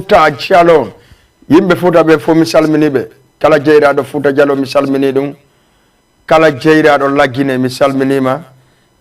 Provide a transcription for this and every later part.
Futa Jallo yimɓe Futa ɓe fof mi salminiɓe kala jeyraɗo Futa Jallo mi salmini ɗum kala jeyraɗo laggine mi salminima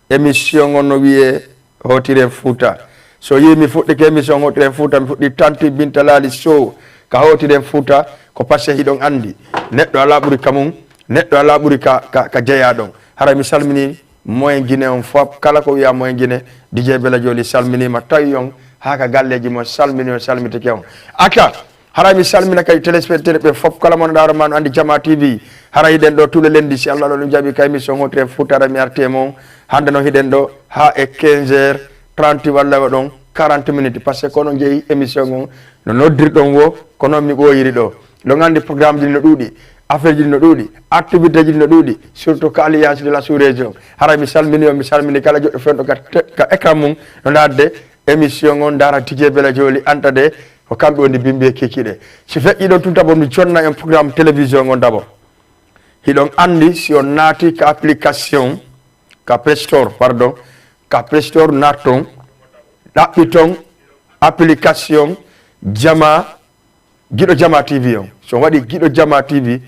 émission on no wiye Hotiren Futa so yi mi fuɗɗike émission Hotiren Futa mi fuɗɗi Tanti Binta Lali Sow ka Hotiren Futa ko pasque hiɗon andi neɗɗo ala ɓuuri ka mum neɗɗo ala ɓuuri ka jeeyaɗon hara mi salmini moyen Guinée on fof kala ko wiya moyen Guinée DJ Bella Joli salminima tawi on haka galleji mo salmini on salmitike on aka hara mi salmina kay téléspectateur ɓe fof kala mon ɗaro man andi Jama TV hara hiɗen ɗo tous les lundis si Allah ɗo jaaɓi ka émission Hotiren Futa ara mi arte mon hande no hiɗen ɗo ha e 15h30 walla ɗon 40 minutes par ce que kono jeeyi émission on no noddirɗon wo kono mi ɓoyiri ɗo ɗon andi programme ji no ɗuuɗi affaire ji no ɗuuɗi activité ji no ɗuuɗi surtout ko alliance de la sous-région hara mi salmini on mi salmini kala joɗɗo fenɗo ka écran mum no nadde émission on dara DJ Bella Joli antade ko kamɓe woni bimbi kekiɗe si feƴƴi ɗon tun d'abord mi jonna en programme télévision on d'abord hiɗon andi si on naati ka application ka Play Store pardon ka Play Store natton ɗaɓɓi ton application Jama Giɗo Jama TV on so waɗi Giɗo Jama TV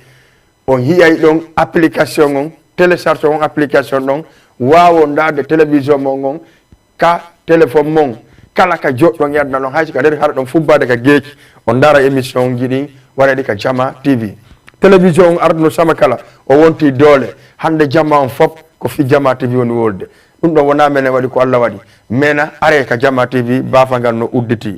on hiyay ɗon application on télécharge on application ɗon wawo ndade télévision mon on ka téléphone mon kala ka joɗɗon yadna ɗon haysi ka nder hara ɗon fubbade ka geeki on dara émission jiɗi waɗaɗi ka Jama TV télévision on arduno sama kala o wonti doole hande Jama on fop ko fi Jama TV woni wolde ɗum ɗon wona menen waɗi ko Allah waɗi mena are ka Jama TV bafangal no udditi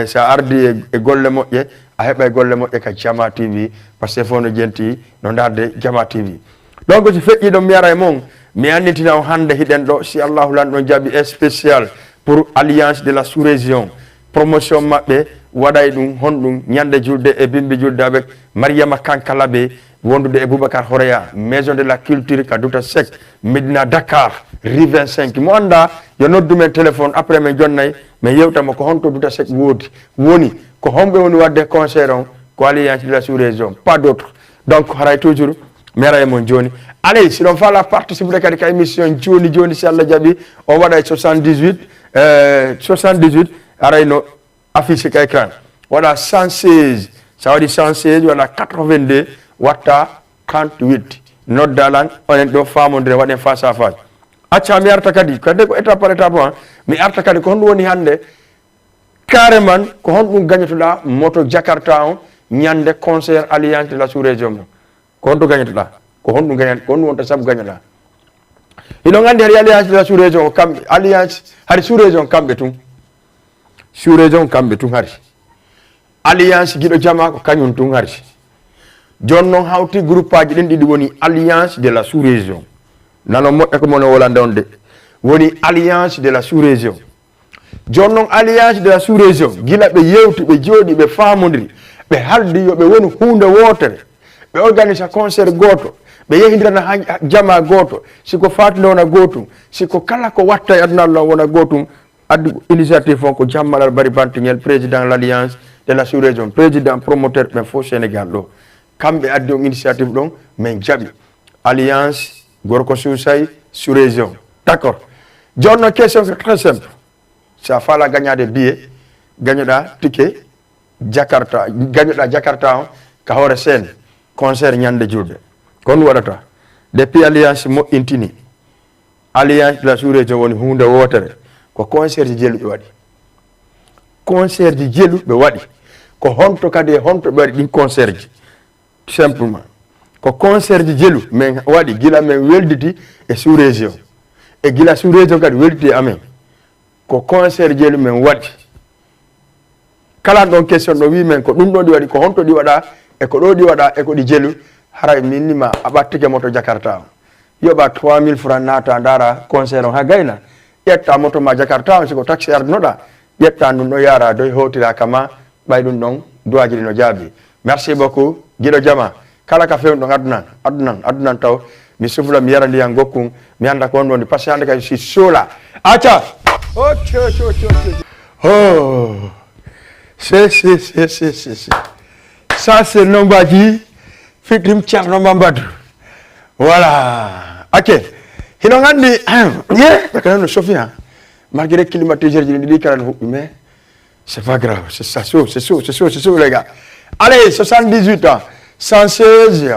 sa ardi e golle moƴƴe a heɓa e golle moƴƴe ka Jama TV par ce que fof no jenti no darde Jama TV donc si feƴƴi ɗon mi ara e mon mi annitina on hande hiɗen ɗo si Allahu lan ɗon jaaɓi spécial pour alliance de la sous-région promotion maɓɓe waɗay ɗum honɗum ñande julde e bimbi julde avec Mariama Kankalaɓe wondude e Boubacar Horeya maison de la culture ka Douta Seck Medina Dakar rue 25 mo anda yo noddu men téléphone après men jonnay mais yewtama ko honto Douta Seck woni ko homɓe woni wadde concert on ko alliance de la sous-région pas d'autre donc haray toujours mi ara e mon joni allez si ɗon fala participe kadi ka émission joni si Allah jaaɓi on waɗa e 78 arayno affiche ka écran waɗa 116 sa waɗi 116 waɗa 82 watta 38 noddalan onen ɗo famodire waɗen face à face acca mi arta kadi kadi ko étape par étape mi arta kadi ko honɗum woni hande carrément ko honɗum gagnatoɗa moto Jakarta on ñande concert alliance de la sous-région mo ko honɗum gagnatoɗa ko honɗum gagnat ko honɗum wonta saabu gagnatoɗa hiɗon andi hari alliance de la sous-région ko kamɓe alliance hari sous-région kamɓe tun sous-région kamɓe tun hari alliance Giɗo Jama ko kañum tun hari joni noon hawti groupe aji ɗin ɗiɗi woni alliance de la sous-région nano moƴƴa ko mon wolande on de woni alliance de la sous-région joni noon alliance de la sous-région gila ɓe yewti ɓe jooɗi ɓe famodiri ɓe haldi yoɓe woni hunde wotere ɓe organise concert goto ɓe yehidirana ha Jama goto siko fatide wona gotum siko kala ko watta e aduna Allah wona gotum addu initiative on ko Jammalal Bari Bantiŋel président l'alliance de la sous-région président promoteur ɓen fof Sénégal ɗo kamɓe addi on initiative ɗon min jaɓi alliance Gorko Sousay sous-région d'accord joni noon question ko très simple sa fala gagnade billet gagnoɗa ticket Jakarta gagnoɗa Jakarta on ka Hoore Sène concert ñande julde kon waɗata depuis alliance moƴƴintini alliance de la sous-région woni hunde wotere ko concert ji jelu ɓe waɗi concert ji jelu ɓe waɗi ko honto kadi e honto ɓe waɗi ɗin concert ji simplement ko concert ji jelu min waɗi gila men welditi e sous-région e gila sous-région kadi welditi e amen ko concert jelu men waɗi kala ɗon question ɗo wi men ko ɗum ɗo ɗi waɗi ko honto ɗi waɗa e ko ɗo ɗi waɗa e ko ɗi jelu haray minnima a ɓattike moto Jakarta o yoɓa 3000 francs naata dara concert on ha gayna ƴetta moto ma Jakarta on siko taxi ardunoɗa ƴetta ɗum ɗo yara doy howtira kama ɓay ɗum ɗon duwaji ɗi no jaabi merci beaucoup Giɗo Jama kala ka fewni ɗon addunan taw mi sufla mi yara ndiyan gokkum mi anda ko on woni par ce que hande kadi si sola acca oh c'est ça c'est nombaji fitrim Ceerno Mamadou voilà ok hiɗon andi ye ɓe kana no sofi ha malgré climatiseur ji ɗiɗi kala no huɓɓi mais C'est pas grave, c'est ça, c'est sûr, les gars. Allez, 78 ans, 116,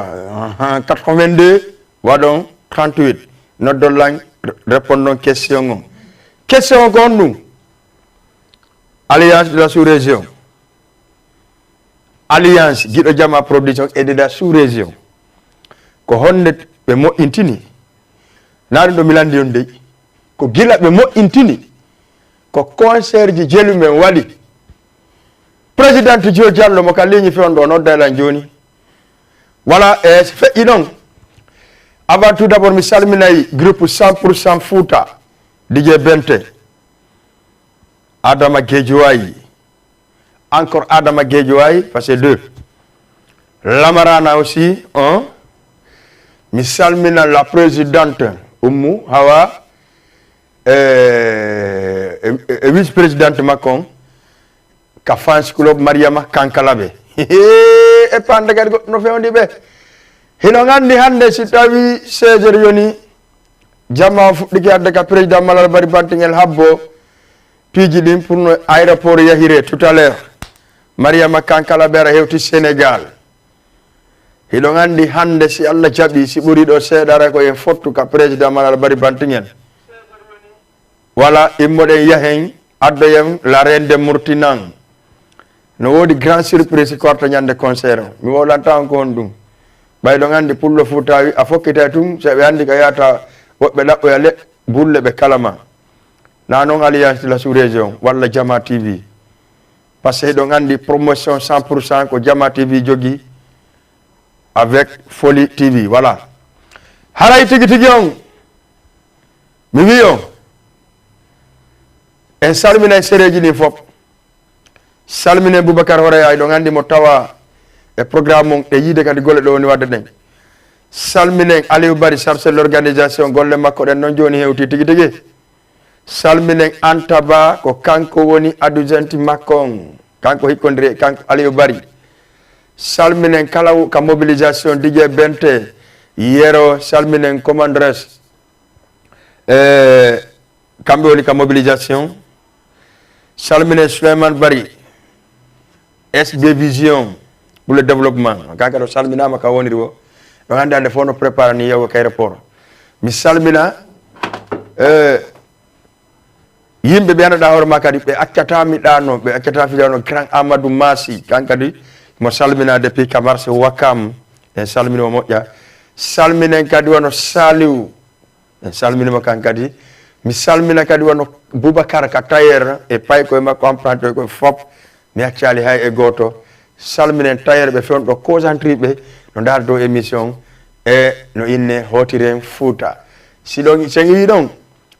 82, wadon, 38. Notre langue, répondons question. Question qu'on nous. Alliance de la sous-région. Alliance, Guido Jama Production et de la sous-région. Ko honde be mo intini. Nari do milandi yonde. Ko gila be mo intini. Ko concert ji jelu men wali. Président Joe Diallo mo ka ligne fondo no dala joni. Voilà, fait inon. Avant tout d'abord mi salminayi groupe 100% Fouta DJ Bente. Adama Guedjouayi. Encore Adama Guedjouayi, parce que 2. Lamarana aussi, hein. Mi salmina la présidente Oumou Hawa et vice-présidente Macron. Ka fans club Mariama Kankalabe. E pande gadi no fewndi be. Hino ngandi hande si tawi 16 yoni jama fuddiki adde ka président Malal Bari Bantingel habbo piji dim pour no aéroport yahire tout à l'heure. Mariama Kankalabe ra hewti Sénégal. Hino ngandi hande si Allah jabi si buri do sedara ko en fottu ka président Malal Bari Bantingel. Voilà immode yahen addoyem la reine de Mourtinang. No wodi grand surprise korto nyande concert mi wolanta on kon dum baydo ngandi pullo Fouta wi a fokkita tum se be andi ka yata wobbe labbo ya le bulle be kalama na non alliance de la sous-région walla Jama TV parce que do ngandi promotion 100% ko Jama TV jogi avec Folie TV voilà haray tigi tigi on mi wi on en salmina sereji ni fop salmine Boubacar Horeya do ngandi mo tawa e programme e yide kadi golle do woni wadde den salmine Aliou Bari chargé l'organisation golle makko den non joni hewti tigi tigi salmine Antaba ko kanko woni adjudant makko kanko hikkondiri kanko Aliou Bari salmine kala ka mobilisation DJ Bente yero salmine commandres kambe woni ka mobilisation salmine Souleymane Bari SB Vision pour le développement. Quand on salmina ma kawoniri wo do hande ande fono prépare ni yawo kay rapport mi salmina yimbe be anda hor makadi be accata mi dano be accata fi dano grand Amadou Massi kankadi mo salmina depuis Kamarse Wakam en salmina mo ja salmina kadi wono Saliou en salmina mo kankadi mi salmina kadi wono Boubacar ka tayer e pay ko ma comprendre ko fop mi accali hay e goto salminen tayer be fen do concentré be no dal do émission e no inne hotiren Fouta si don sengi don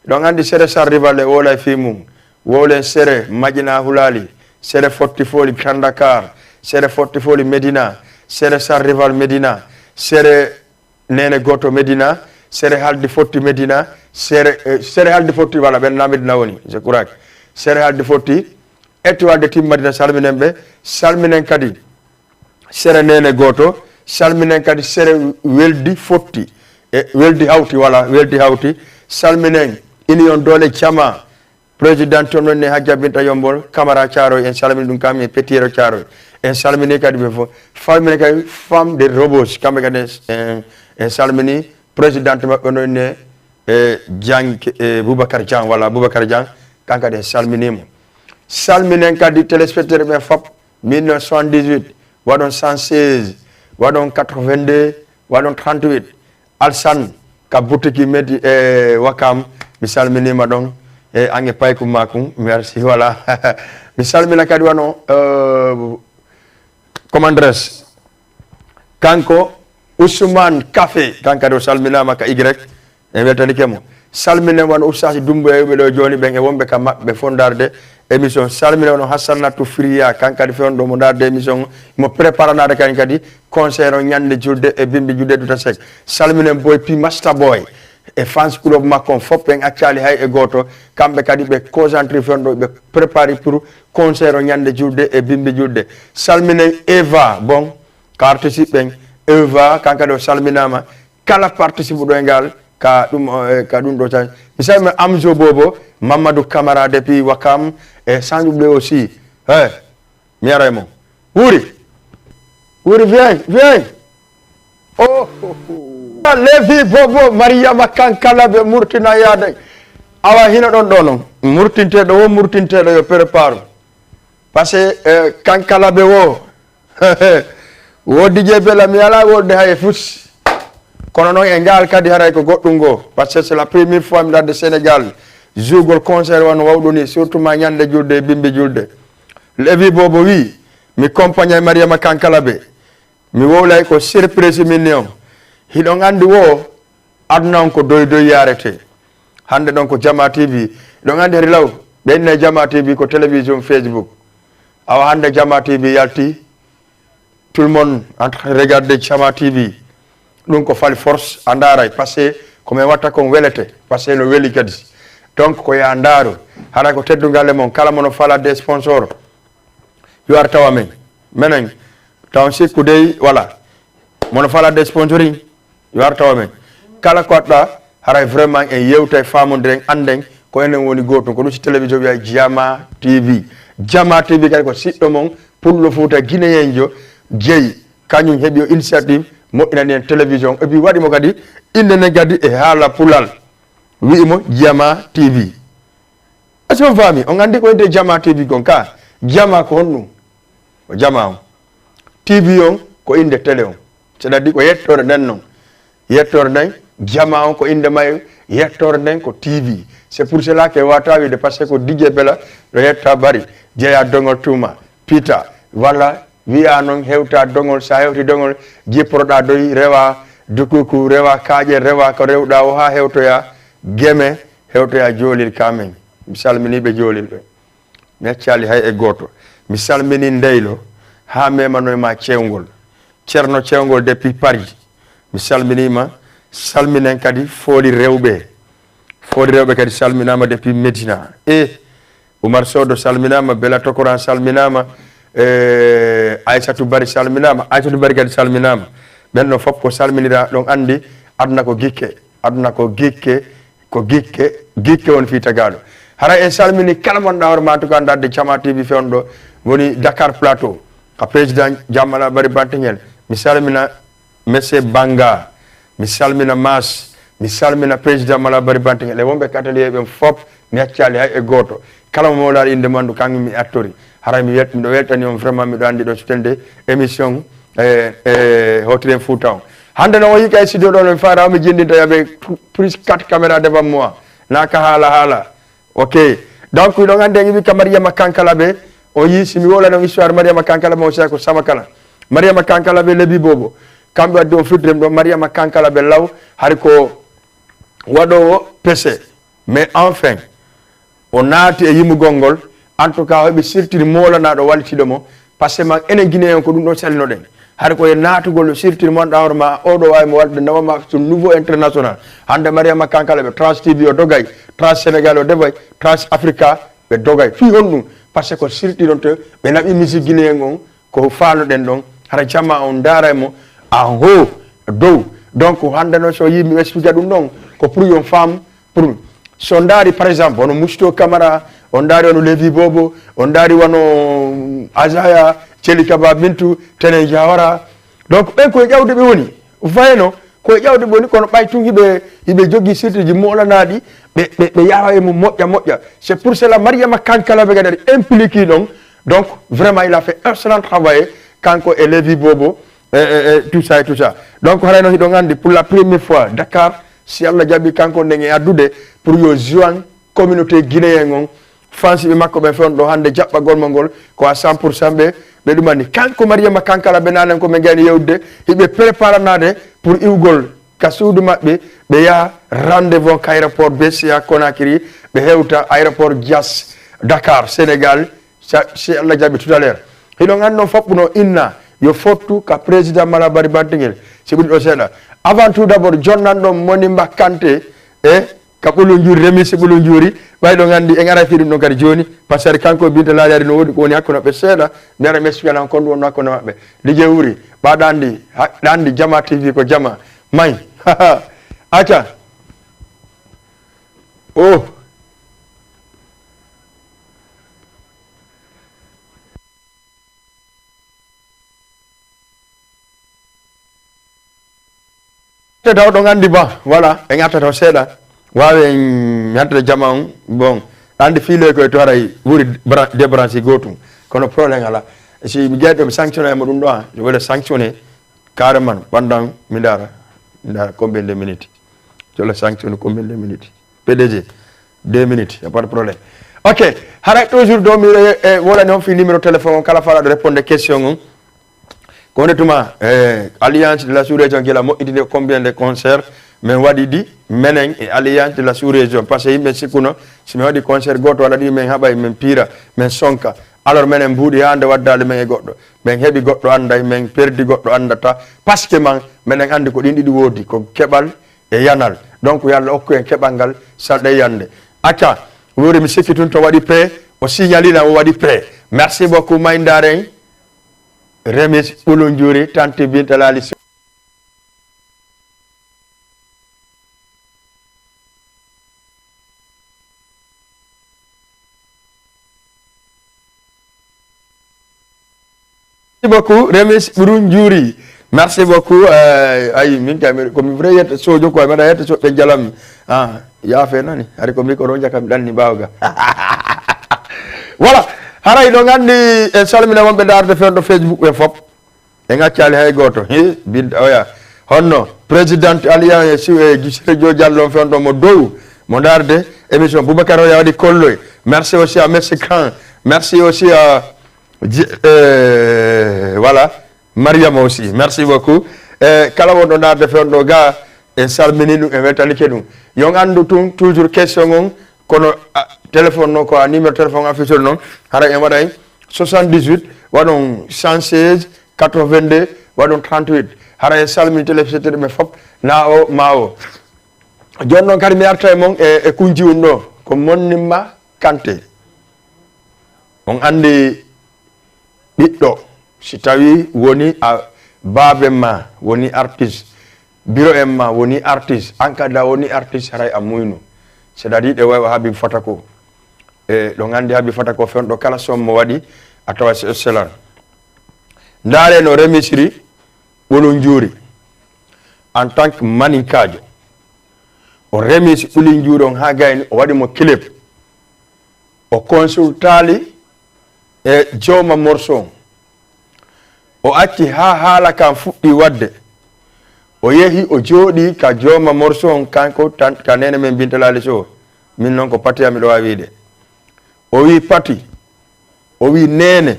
andi sere sar rivale wola fimu wole sere majina hulali sere fortifoli Kandakar sere fortifoli Medina sere sar rival Medina sere nene goto Medina sere haldi fotti Medina sere haldi fotti wala ben na Medina woni je courage sere haldi fotti étoile de team Madina salminen be salminen kadi sere nene goto salminen kadi sere weldi fotti e weldi hawti wala weldi hawti salminen union dole chama président ton ne Hadja Binta Yombol Camara Thiaro en salminen dum kam e Petiero Thiaro en salminen kadi be fo salminen kadi femme de robots kambe kadi en salmini président mabbe non ne Diang Boubacar Diang wala Boubacar Diang kankade salminimo salminen kadi téléspectateur be fop 1978 wadon 116 wadon 82 wadon 38 Alsan ka boutique medi Wakam mi salminima don e ange payku makum merci voilà mi salmina kadi wano commandres kanko Ousmane Café kankado salminama ka Y e weltani kemo salmine wan ustasi dumbo e be do joni be wonbe ka mabbe fondarde émission salmine wono Hassanatu Fria kankadi fondo mo darde émission mo préparanade kan kadi concert nyande julde e bimbi julde do tasek salmine boy pi master boy e fans club makon fop en actually hay e goto kambe kadi be concentré fondo be préparer pour concert nyande julde e bimbi julde salmine Eva bon participe Eva kankado salminama kala participe do ngal ka dum do tan misal Amzo Bobo Mamadou Camara depuis Wakam et sans oublier aussi mi aray mo Wuri viens oh levi bobo Mariama Kankala be murtina yaade awa hina don donon murtintedo wo murtintedo yo prépare parce que Kankala be wo wodi jebela mi ala wolde hay fus kono non e ngal kadi haray ko goddum go parce que c'est la première fois mi dadde Sénégal jougol concert wan wawdoni surtout ma nyande julde bimbe julde levi bobo wi mi compagnie Mariama Kankala be mi wowlay ko surprise million hiɗon andi wo adnan ko doy yarete hande ɗon ko Jama TV ɗon andi heri law ɓenne Jama TV ko télévision Facebook awa hande Jama TV yalti tout le monde entre regarder Jama TV ɗum ko fali force a ndaray par ce que komin watta kon welete par ce que no weli kadi donc ko ya ndaaro hara ko teddugale mon kala mono fala des sponsor yo ar tawa men menen taw sikkude voilà mono fala des sponsoring yo ar tawa men kala ko adda haray vraiment en yewtay famondren anden ko enen woni goto ko dum ci télévision wi'a Jama TV kadi ko siddo mon pour le Fouta Guinéen jeyi kañum hebi o initiative mo inani en télévision e bi wadi mo kadi inde ne gadi e hala pulal wi'imo Jama TV aso fami on andi ko de Jama TV gon ka Jama ko honnu o Jama on TV on ko inde télé on c'est-à-dire ko yettore nen non yettore nen Jama on ko inde may yettore nen ko TV c'est pour cela que wata wi de parce que DJ Bella do yetta bari jeya dongol tuma Peter wala wi'a non hewta dongol sa hewti dongol jipproda doyi rewa dukuku rewa kaaje rewa ko rewda o ha hewtoya geme hewtoya jolil kamen mi salmini be jolil be mi ciali hay e goto mi salmini ndeylo ha memano e ma cewgol cerno cewgol depuis Paris mi salminima salminen kadi fooli rewbe kadi salminama depuis Medina e Oumar Sodo salminama Bella Tokoran salminama Aissatou Bari salminama Aissatou Bari kadi salminama benno fop ko salminira don andi aduna ko gikke on fi tagalo hara en salmini kala mon dawr ma to kan dadde Jama TV feondo woni Dakar Plateau ka président Jamala Bari Bantingel mi salmina monsieur Banga mi salmina Mas mi salmina président Mala Bari Bantingel e wonbe kataliye be fop mi accali hay e goto kala mo wala inde mandu kangi mi attori hara mi do weltani on vraiment mi do andi do sutende émission Hotline Fouta hande no yi kay studio do no fara mi jindinta yabe plus 4 caméra devant moi naka hala ok donc do ngande ngi ka Mariama Kankala be o yi simi wala no histoire Mariama Kankala mo ko sama kala Mariama Kankala be lebi bobo kambe do fidrem do Mariama Kankala be law hari ko wado PC mais enfin on naati e yimu gongol en tout cas be sirtiri molana do waltido mo parce que ma enen Guinéen ko dum do salino den har ko e naatugol sirtiri mon dawrma o do way mo walde nawma sur nouveau international hande Mariama Kankala be Trans TV o dogay Trans Sénégal o debay Trans Africa be dogay fi honnum parce que sirti don te be labi musique Guinéen on ko faalo den don hara Jama on daraymo en haut dow donc hande no so yimi expliquer dum non ko pour yon femme pour sondari par exemple on Mousto Camara on dari on Levi Bobo on dari wano Azaya Chelikaba Bintu Tene Jawara donc ben ko jawde be woni vayno ko jawde boni kono baytu hibe jogi sirti ji molanadi be yawa e mo moƴƴa c'est pour cela Mariama Kankala be gadari impliqué donc vraiment il a fait un excellent travail kanko et Levi Bobo tout ça donc harayno hido ngandi pour la première fois Dakar si Allah jabi kanko ndenge addude pour yo joindre communauté guinéen on fansi be makko be fon do hande jabba golmo gol ko à 100% be dumani kanko Mariama Kankala be nanen ko me gani yewde hibe préparanade pour iwgol kasudu mabbe be ya rendez-vous ka aéroport BCA Conakry be hewta aéroport Diass Dakar Sénégal si Allah jabi tout à l'heure hido ngando foppuno inna yo fottu ka président Mala Bari Bantingel si budi do sela avant tout d'abord jonnando Monimba Kanté kabulu njuri remisi bulu njuri waydo ngandi e ngara fiirum no kadi joni passer kanko binte laajari no wodi ko woni hakkuno be seeda nera mespiana kon won hakkuno mabbe dije wuri badandi dandi Jama TV ko Jama may acha taw ɗo andi ba voilà en attata seeɗa wawi en yantata jama on bon andi fiile koye to haray wuri débranché gotum kono problème ala si mi gueɗo mi sanctionné mo ɗum ɗo je voulais sanctionner carrément pendant mi dara combien de minutes je le sanctionne combien de minutes PDG 2 minutes y a pas de problème ok haray toujours do mi wolani on fi numéro téléphone on kala fala de répondre question on honnêtement alliance de la sous-région qui a moƴƴitide combien de concerts mais waɗi ɗi menen e alliance de la sous-région par ce que yimɓe sikkuno somi waɗi concert goto walla ɗi min haɓay min piira min sonka alors menen mbuuɗi hande waddade men e goɗɗo min heeɓi goɗɗo anday min perdi goɗɗo andata par ce que man minen andi ko ɗin ɗiɗi woodi ko keɓal e yanal donc yo Allah hokku en keɓal ngal salɗe yande acca wuri mi sikki tun to waɗi paix o signalina o waɗi paix merci beaucoup Maydaren Remis Ɓulunjuri tante Binta Lali merci beaucoup Remis Ɓulunjuri merci beaucoup ay min kam ko mi vrai yetta sojo ko mi yetta so be jalam ya fe nani ari ko mi ko ro jakam danni bawga voilà haray ɗo gandi en salmina wonɓe darde fewɗo Facebook ɓe fop en accali hay goto bidda oya honno présidente alliance e Gissejo Diallo fewɗo mo dow mo darde émission Boubacar Oya waɗi kolloy merci aussi à Messi Khan merci aussi à voilà Mariam aussi merci beaucoup kala wonɗo darde fewɗo ga en salmini ɗum en weltanike ɗum yo andu tun toujours question on kono téléphone no ko numéro téléphone affiché non hara en waɗay 78 waɗon 116 82 waɗon 38 hara en salmini téléspectateur ɓe fop na o ma o joni noon kadi mi arta e mon e kunji on ɗo ko Monnimma Kanté on andi ɓiɗɗo si tawi woni a baabe ma woni artiste bureau en ma woni artiste an kadi a woni artiste haray a muyno c'est-à-dire ɗe wawi Habib Fatako e ɗo gandi Habib Fatako fenɗo kala somme mo waɗi a tawa c'est excellent ndaare no remisiri Ɓulunjuri en tant que maninkajo o remisi Ɓulunjuri on ha gayni o waɗi mo clip o consultali e jowma morceau o acci ha haala kan fuɗɗi wadde o yehi o jooɗi ka jowma morceau on kanko tan ka nene men Binta Lali Sow min noon ko Pati ami ɗo wawi wiide o wi Pati o wi nene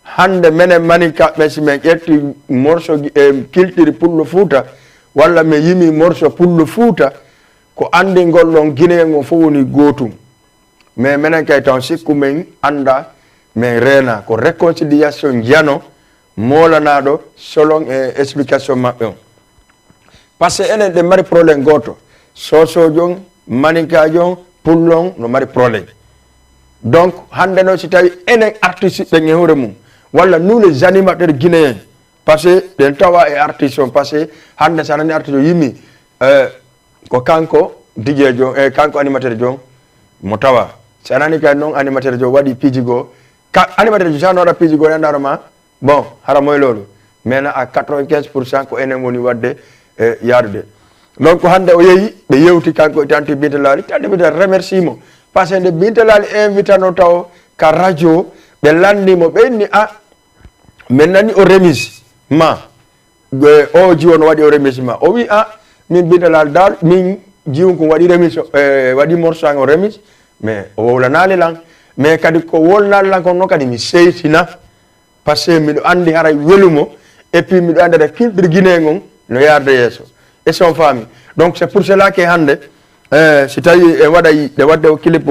hande menen maninkaɓe si men ƴetti morceau e kiltiri Pullo Fouta walla mi yimi morceau Pullo Fouta ko andi ngollon guinéen on fof woni gotum mais menen kay taw sikku men anda men reena ko réconciliation jano molanaɗo selon e explication maɓɓe on par ce que enen ɗe mari probléme goto sosojo on maninkajo on pullon no mari probléme donc hande no si tawi enen artiste ɓen e hoore mum walla nous les animateurs guinéens par ce que ɗen tawa e artiste on par ce que hande sa nani artiste o yimmi ko kanko DJ jo e kanko animateur jo mo tawa sa nani kay noon animateur jo waɗi pijigo animateur jo sa no waɗa pijigo e ndaroma bon hara moy lolu mais à 95% ko enen woni wadde yarde donc hande o yeyi be yewti kanko tanti Binta Lali tande be remerciement parce que Binta Lali invitano taw ka radio be landimo be ni men nani o remise ma o jiwon wadi o remise ma o wi min Binta Lali dal min jiwon ko wadi remise wadi morceau o remise mais o wolanaali lan mais kadi ko wolnaali lan ko non kadi mi seytina parce que miɗo andi haray welumo et puis miɗo andi ada kilɗir guinéen on no yarde yesso et son famille donc c'est pour cela que hande si tawi e waɗay ɗe wadde o clip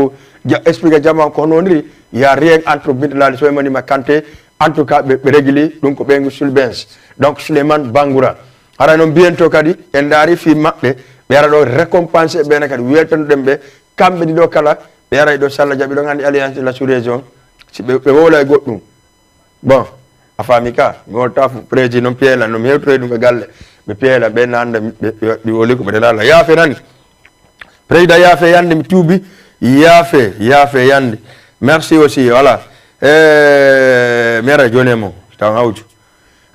explique jama ko hono woniri y a rien entre Binta Lali Sow e Monnimma Kanté en tout cas ɓe régli ɗum ko ɓeygu Sulbens donc Souleymane Bangoura hara noon biento kadi en daari fi maɓɓe ɓe ara ɗo récompensé ɓene kadi weltanoɗen ɓe kamɓe ɗiɗo kala ɓe aray ɗo sallah jaɓi ɗo gandi alliance de la sous-région si ɓe wowla e goɗɗum bon a faami ka mi wolta président noon piela no mi hewtoy ɗum e galle ɓe piela ɓe nanda ɓe woli ko ɓe lala yaafe nani président yaafe yande mi tuubi yaafe yande merci aussi voilà mi ara joni e mon taw hawju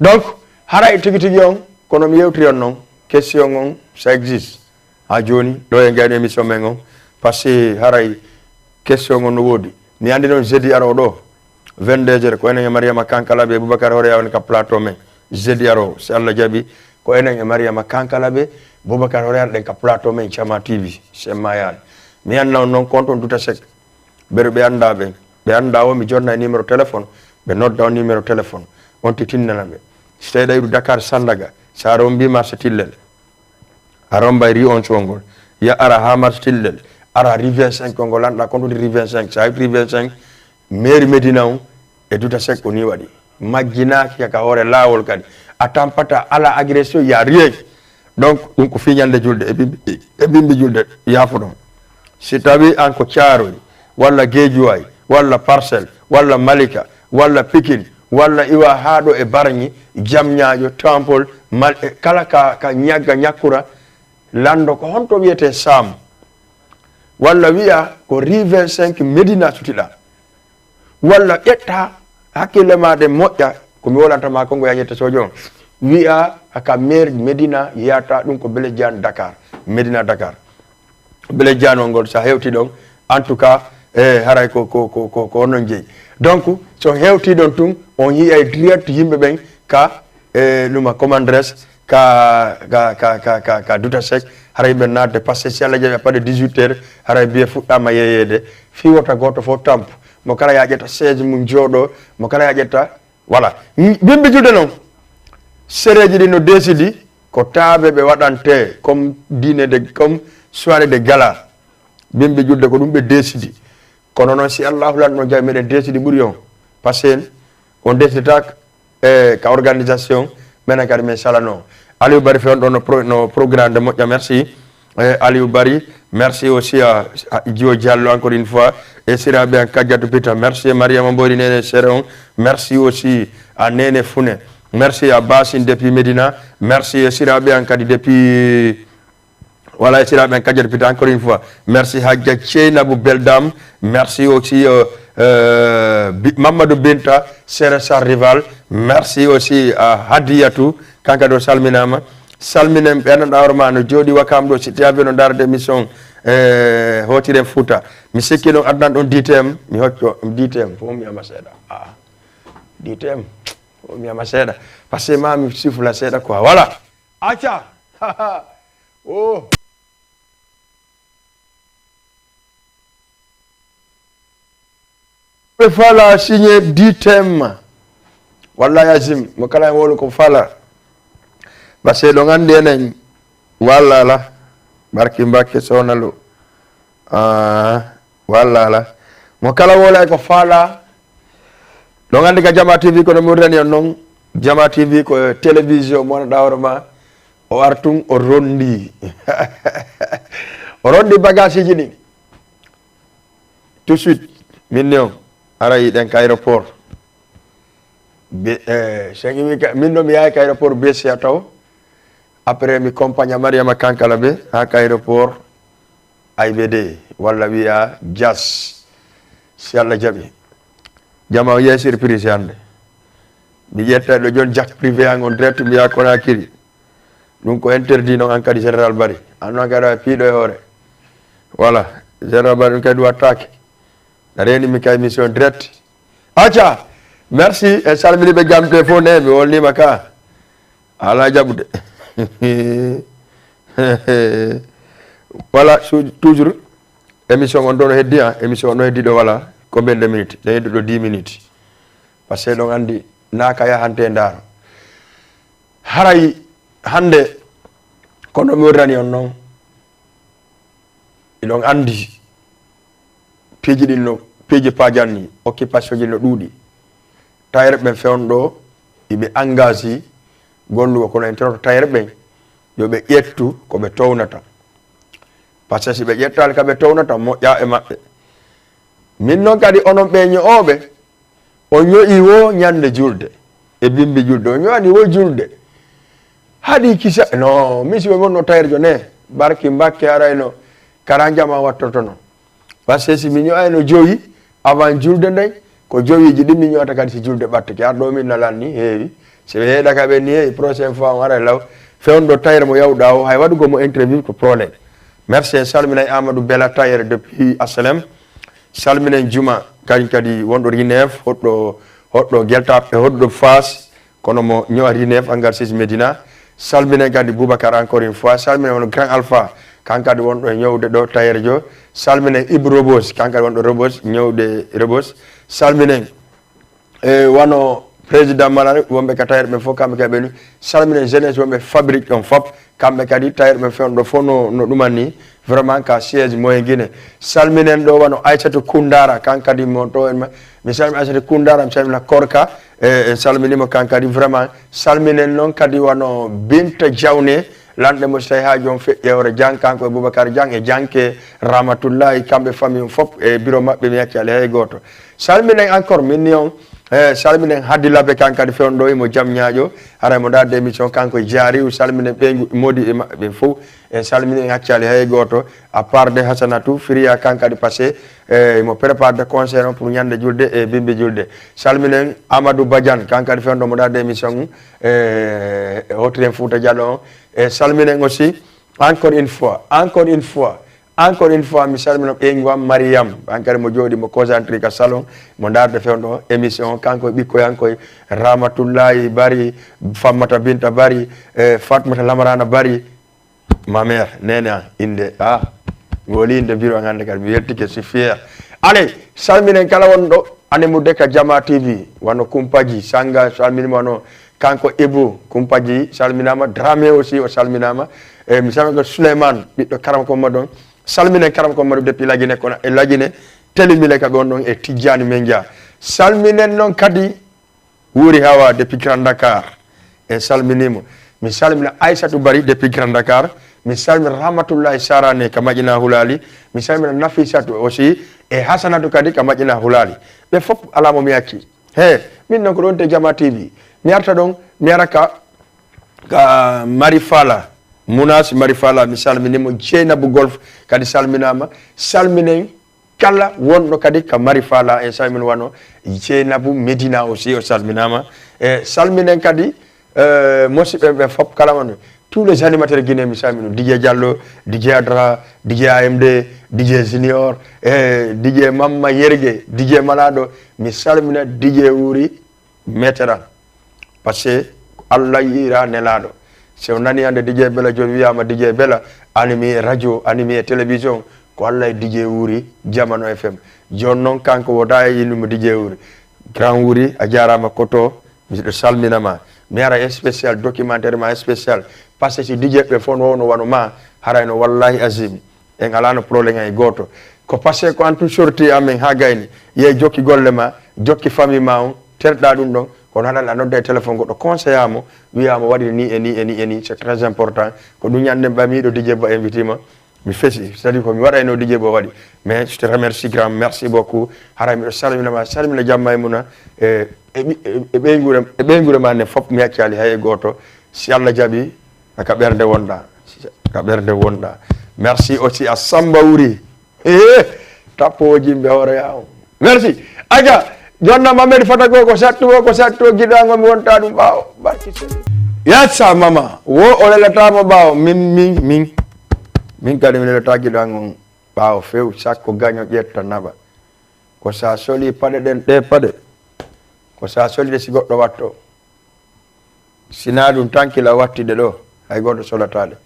donc haray tigi tigi on kono mi yewtiri on noon question ça existe a joni do e ngane émission men parce que haray question no wodi mi andi non jeudi aro do 22h ko enen Mariama Kankala be Boubacar Horea on ka plateau men jeudi aro se Allah jabi ko enen Mariama Kankala be Boubacar Horea den ka plateau men Chama TV c'est mayal mi anna non compte on duta sek be anda o mi jonna numéro téléphone be note down numéro téléphone on titinna be stay Dakar Sandaga saro mbi marché tillel aromba ri on chongol ya ara ha marché tillel ara rivière 5 kongolanda konto rivière 5 sa rivière 5 mairie Medina e duta sek ko ni wadi majjina ka hore lawol kadi atampata ala agression ya rien donc dum ko fiñande julde e bimbi julde yafu don si tawi an ko ciaro walla gejuway walla parcelle walla Malika walla Pikine walla iwa haado e barñi jamñaajo tampol mal kala ka ñagga ñakura lando ko honto wiyete sam walla wiya ko Rue 25 Medina sutida walla etta hakkille ma de moƴƴa ko mi wolanta ma kongo yañete sojon wiya aka maire Medina yata dum ko Bele Diane Dakar Medina Dakar Bele Diane ngol sa hewti don en tout cas haray ko onon jeyi donc so hewti don tum on yi ay direct yimbe ben ka numa commandresse ka duta sek haray ben nade passer si Allah jabi pas de 18h haray be fuddama yeyede fi wota goto fo tamp mo kala yaajeta 16 mun jodo mo kala yaajeta voilà bimbe jude non sereji di no décidi ko taabe be wadante comme dîner de comme soirée de gala bimbe jude ko dum be décidi kono non si Allah lan no jaay meden décidi buri on parce que on décide ka organisation mena kadi men salano Aliou Bari fe on no programme de moƴƴa merci Aliou Bari merci aussi à Dio Diallo encore une fois et Sirabe en Kadiatou Pita merci Mariama Mbori Nene Seron merci aussi à Nene Fune merci à Bassine depuis Medina merci Sirabe en Kadi depuis voilà Sirabe en Kadiatou Pita encore une fois merci Hadja Cheynabou Beldam merci aussi Mamadou Binta Seresa Rival merci aussi à Hadiyatou kankado salminama salminem ben dawrma no jodi wakam do siti abe no darde émission hotire Fouta mi sikki no addan don ditem mi hocco ditem fo mi ama seda ditem fo mi ama seda parce que ma mi sifula seda quoi voilà acha oh be fala signé ditem wallahi azim mo kala wolu ko fala parce do ngande enen walla la barki Mbacke sonalo walla la mo kala wala ko fala do ngande ka Jama TV ko no murani non Jama TV ko télévision mo na dawrama o artum o rondi o rondi bagage ji ni tout de suite million arayi den ka aéroport be sengi minno mi yaay ka aéroport be sia taw après mi compagnie Mariama Kankala be ha ka aéroport AIBD walla wiya jas si Allah jabi jama ye surprise hande mi yetta do jon jak privé en on direct mi ya Conakry dum ko interdit non en kadi général Bari anno gara pido e hore voilà général Bari kadi attaque reni mi kay mission direct acha merci et salmini be jam téléphone mi wolni maka ala jabude voilà toujours émission on dono heddi émission no heddi do voilà combien de minutes de heddi do 10 minutes parce que don andi naka ya hante ndar haray hande kono mi wordani on non idon andi peji dinno peji pajanni occupation ji no dudi tayre be fewndo ibe engagé gollugo kono en terto tayre be yo be yettu ko be townata parce que si be yettal ka be townata mo ya e mabbe min non kadi onon be nyoobe o nyoi wo nyande julde e bimbi julde o nyoani wo julde hadi kisa no misi be wonno tayre jo ne barki Mbacke arayno karanjama wattoto non parce que si mi nyoayno joyi avant julde ndey ko jowiji dimmi nyota kadi si julde batte ki ardo min nalan ni heewi se be heeda ka be ni e prochaine fois on ara law fewndo tayre mo yawɗa o hay waɗugo mo interview ko problème merci salminay Amadou Bella tayre depuis asalem salminen Juma kadi wonɗo Rinef hoɗɗo Gueltap e hoɗɗo Fass kono mo ñowa Rinef angar sis Medina salminen kadi Boubacar encore une fois salminen wono Grand Alpha kankadi wonɗo e ñowde ɗo tayre jo salminen Ibou Robos kankadi wonɗo Robos ñowde Robos salminen wano président malade wonɓe ka tayre ɓen fof kamɓe kadi ɓeni salminen jeunesse wonɓe fabrique ɗon fop kamɓe kadi tayre ɓen fewno ɗo fof no ɗuman ni vraiment ka siège moyen Guinée salminen ɗo wano Aissatou Koundara kankadi mo to en mi salmini Aissatou Koundara mi salmina Korka e salminimo kankadi vraiment salminen noon kadi wano Binta Diawne lanɗe mo so tawi ha joni feƴƴewre Diang kanko e Boubacar Diang e Dianke Rahmatullahi kamɓe famille fop e bureau maɓɓe mi yakkali hay goto salminen encore minni on salminen Haddi Labbe kankadi fewno ɗo imo jaam ñaaƴo haray mo darde émission kanko jaari salminen ɓe modi e maɓɓe ɓe fof e salminen haccali hay goto à part de Hasanatou Firia kankadi passé imo prépare de concert pour ñande julde e bimbi julde salminen Amadou Badiane kankadi fewno ɗo mo darde émission mum hotiren Fouta Diallo on e salminen aussi encore une fois mi salmina ɓeygam Mariam ankari mo jooɗi mo concentré ka salon mo darde fewno émission kanko ɓikkoyankoye Rahmatullahi Bari Fammata Binta Bari Fatmata Lamarana Bari ma mère nene inde woli inde bureau ngande kadi mi weltike si fier allez salminen kala wonɗo ane mo deka Jama TV wano Kumpaji Sanga salminima no kanko Ibou Kumpaji salminama Dramé aussi o salminama mi salmina Souleymane ɓiɗɗo karam ko maɗon salminen karam ko maɗo depuis Lagine kono e Lagine telimile kaɓe on ɗon e Tidjani men dia salminen noon kadi Wuri Hawa depuis Grand Dakar e salminimo mi salmina Aissatou Bari depuis Grand Dakar mi salmina Rahmatullahi Sarane ka Madina Hulali mi salmina Nafissatou aussi e Hasanatou kadi ka Madina Hulali ɓe fof alamo mi yakki min noon ko ɗon te Jama TV mi arta ɗon mi ara ka Marifala Mounas Marifala mi salminimo Dieynabou Golf kadi salminama salminen kala wonɗo kadi ka Marifala e salmin wano Dieynabou Medina aussi o salminama e salminen kadi musidɓe ɓe fop kala wano tous les animateurs guinéens mi salmino DJ Diallo DJ Adra DJ AMD DJ Junior DJ Mamma Yergue DJ Malado mi salmina DJ Wuri Météran par ce que Allah yira nelaɗo so nani hande DJ Bella joni wiyama DJ Bella animi radio animi télévision ko Allah DJ Wuri Jamano FM joni noon kanko woda e yinnumo DJ Wuri Grand Wuri a jarama koto miɗo salminama mi ara spécial documentaire ma spécial par ce que DJ ɓe fof no wano ma harayno wallahi azim en alano probléme e goto ko par ce que ko an tout sorti amen ha gayni ye jokki golle ma jokki famille ma on terɗa ɗum ɗon kono haɗa a nodda e téléphone goɗɗo conseillamo wiyama waɗi ni e ni c'est très important ko ɗum ñanden ɓamiɗo DJ Bo invité ma mi fesi c'est à dire ko mi waɗayno DJ Bo waɗi mais je te remercie grand merci beaucoup haray miɗo salminama salmina jamma e muna e ɓeygure ma ne fof mi hakkali hay goto si Allah jaaɓi ka ɓernde wonɗa merci aussi à Samba Wuri tappoji yimɓe hooroya o merci aja jonna Mamadou Fatago ko sattuo giɗago mi wonta ɗum ɓaawo barki yassa mama wo o lelatama ɓaawo min kadi mi lelata giɗago ɓaawo few sakko gaño ƴetta naɓa ko sa soli paɗe ɗen ɗe paɗe ko sa solide si goɗɗo watto sina ɗum tankila wattide ɗo hay goto solataɗe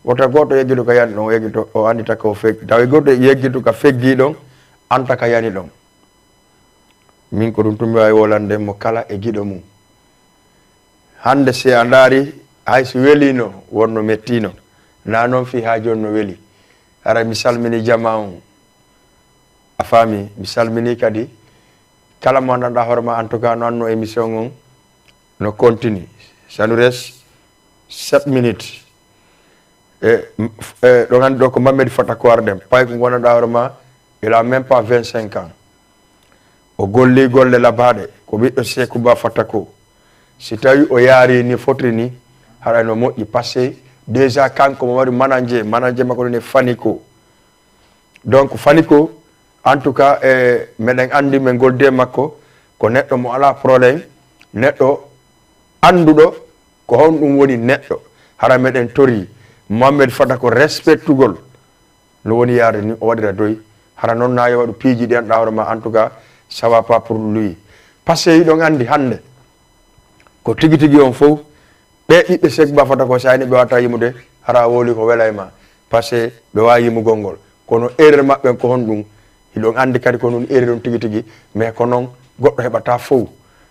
woto goto yeggitu ka yani ɗon o yeggito o andita ko feggi tawi goto yeggitu ka feggi ɗon anta ka yani ɗon min ko ɗum tumi wawi wolande mo kala e giɗo mum hande si a daari hayso welino wonno mettino na noon fi ha joni no weeli ara mi salmini jama on a faami mi salmini kadi kala mo gandanɗa hoorema en tout cas no anno émission on no continue ça nous reste 7 minutes ɗo gandi ɗo ko Mamadou Fatako arɗen pay ko gonanɗa hoorema il a même pas 25 ans o golli golle labaɗe ko ɓiɗɗo Sékou Ba Fatako si tawi o yaari ni fotri ni haɗano moƴƴi par ce que déjà kanko mo waɗi manager makko ɗon e Faniko donc Faniko en tout cas meɗen andi men golde makko ko neɗɗo mo ala probléme neɗɗo anduɗo ko honɗum woni neɗɗo hara meden tori Mohamed fata ko respectugol no woni yaade ni o wadira doy hara non na yo piiji den dawrama en tout cas ça va pas pour lui parce que yido andi hande ko tigi tigi on fo be bibbe segba fata ko sayni be wata yimude hara woli ko welayma parce que be wa yimu gongol kono erreur mabbe ko hondum yido andi kadi ko non erreur on tigi tigi mais ko non goddo hebata fo